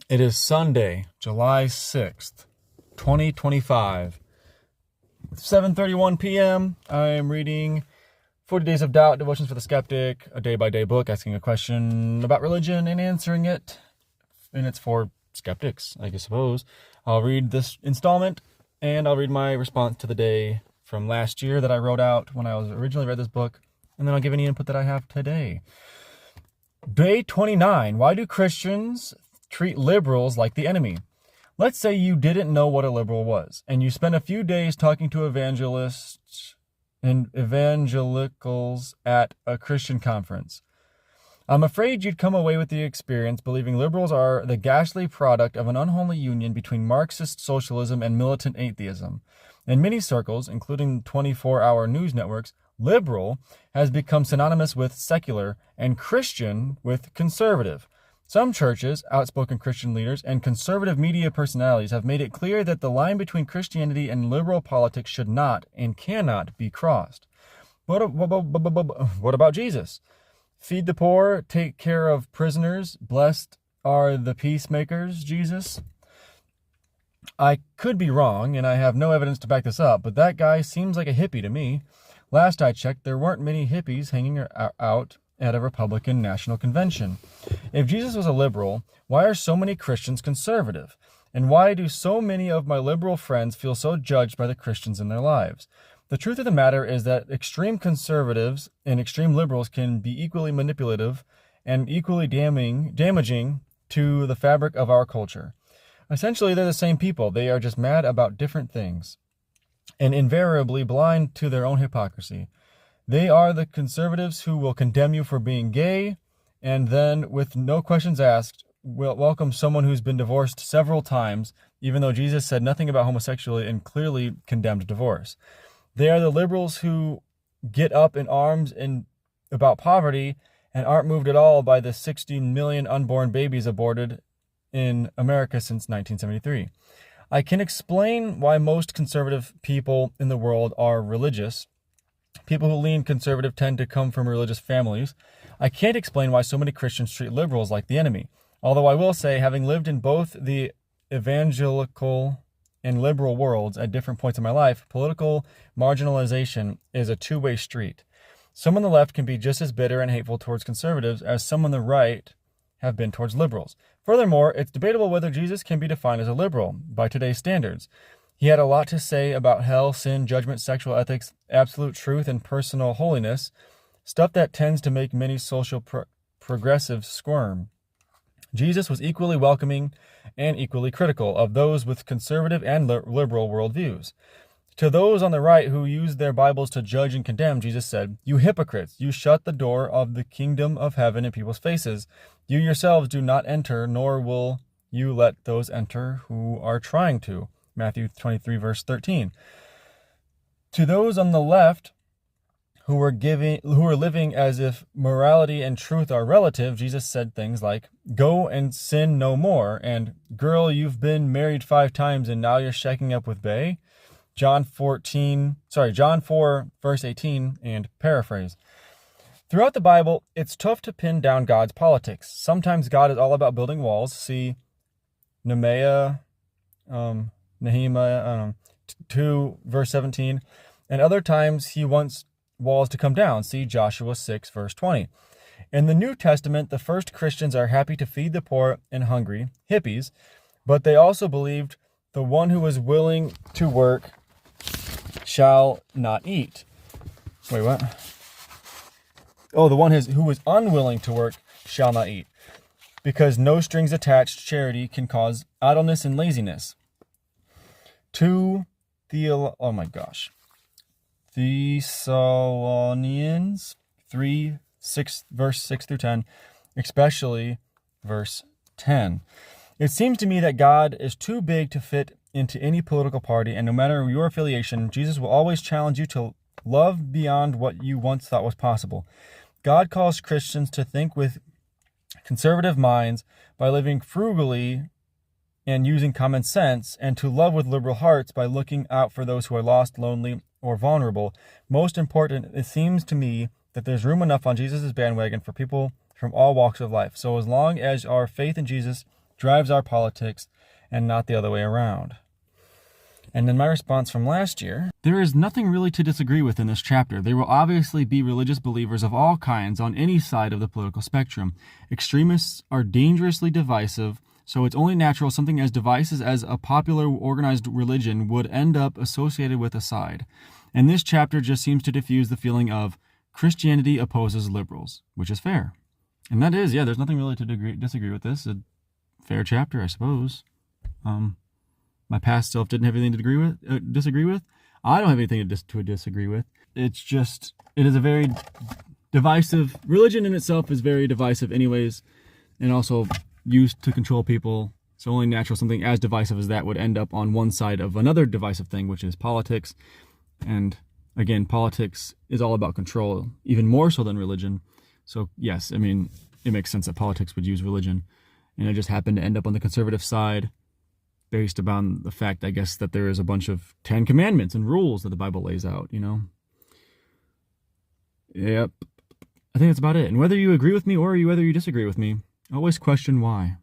It is Sunday, July 6th, 2025. 7:31 p.m. I am reading 40 Days of Doubt, Devotions for the Skeptic, a day-by-day book asking a question about religion and answering it. And it's for skeptics, I suppose. I'll read this installment, and I'll read my response to the day from last year that I wrote out when I was originally read this book, and then I'll give any input that I have today. Day 29. Why do Christians treat liberals like the enemy? Let's say you didn't know what a liberal was, and you spent a few days talking to evangelists and evangelicals at a Christian conference. I'm afraid you'd come away with the experience believing liberals are the ghastly product of an unholy union between Marxist socialism and militant atheism. In many circles, including 24-hour news networks, liberal has become synonymous with secular and Christian with conservative. Some churches, outspoken Christian leaders, and conservative media personalities have made it clear that the line between Christianity and liberal politics should not and cannot be crossed. What about Jesus? Feed the poor, take care of prisoners, blessed are the peacemakers, Jesus? I could be wrong, and I have no evidence to back this up, but that guy seems like a hippie to me. Last I checked, there weren't many hippies hanging out at a Republican National Convention. If Jesus was a liberal, why are so many Christians conservative? And why do so many of my liberal friends feel so judged by the Christians in their lives? The truth of the matter is that extreme conservatives and extreme liberals can be equally manipulative and equally damaging to the fabric of our culture. Essentially, they're the same people. They are just mad about different things and invariably blind to their own hypocrisy. They are the conservatives who will condemn you for being gay and then, with no questions asked, will welcome someone who's been divorced several times, even though Jesus said nothing about homosexuality and clearly condemned divorce. They are the liberals who get up in arms about poverty and aren't moved at all by the 16 million unborn babies aborted in America since 1973. I can explain why most conservative people in the world are religious. People who lean conservative tend to come from religious families. I can't explain why so many Christians treat liberals like the enemy. Although I will say, having lived in both the evangelical and liberal worlds at different points in my life, political marginalization is a two-way street. Some on the left can be just as bitter and hateful towards conservatives as some on the right have been towards liberals. Furthermore, it's debatable whether Jesus can be defined as a liberal by today's standards. He had a lot to say about hell, sin, judgment, sexual ethics, absolute truth, and personal holiness, stuff that tends to make many social progressives squirm. Jesus was equally welcoming and equally critical of those with conservative and liberal worldviews. To those on the right who use their Bibles to judge and condemn, Jesus said, "You hypocrites, you shut the door of the kingdom of heaven in people's faces. You yourselves do not enter, nor will you let those enter who are trying to." Matthew 23, verse 13. To those on the left who are living as if morality and truth are relative, Jesus said things like, "Go and sin no more," and "Girl, you've been married 5 times and now you're shacking up with bae." John 4, verse 18, and paraphrase. Throughout the Bible, it's tough to pin down God's politics. Sometimes God is all about building walls. See Nehemiah 2, verse 17. And other times he wants walls to come down. See Joshua 6, verse 20. In the New Testament, the first Christians are happy to feed the poor and hungry, hippies, but they also believed the one who is willing to work shall not eat. Wait, what? Oh, the one who is unwilling to work shall not eat, because no strings attached charity can cause idleness and laziness. Thessalonians 3, verse 6 through 10, especially verse 10. It seems to me that God is too big to fit into any political party, and no matter your affiliation, Jesus will always challenge you to love beyond what you once thought was possible. God calls Christians to think with conservative minds by living frugally and using common sense, and to love with liberal hearts by looking out for those who are lost, lonely, or vulnerable. Most important, it seems to me that there's room enough on Jesus' bandwagon for people from all walks of life. So as long as our faith in Jesus drives our politics and not the other way around. And then my response from last year, there is nothing really to disagree with in this chapter. There will obviously be religious believers of all kinds on any side of the political spectrum. Extremists are dangerously divisive, so it's only natural something as divisive as a popular organized religion would end up associated with a side. And this chapter just seems to diffuse the feeling of Christianity opposes liberals, which is fair. And that is, there's nothing really to disagree with this. A fair chapter, I suppose. My past self didn't have anything to disagree with. I don't have anything to disagree with. It's just, it is a very divisive, religion in itself is very divisive anyways, and also used to control people. So only natural something as divisive as that would end up on one side of another divisive thing, which is politics. And again, politics is all about control, even more so than religion. So yes, I mean, it makes sense that politics would use religion. And it just happened to end up on the conservative side, based upon the fact, I guess, that there is a bunch of 10 commandments and rules that the Bible lays out, Yep. I think that's about it. And whether you agree with me or whether you disagree with me, always question why.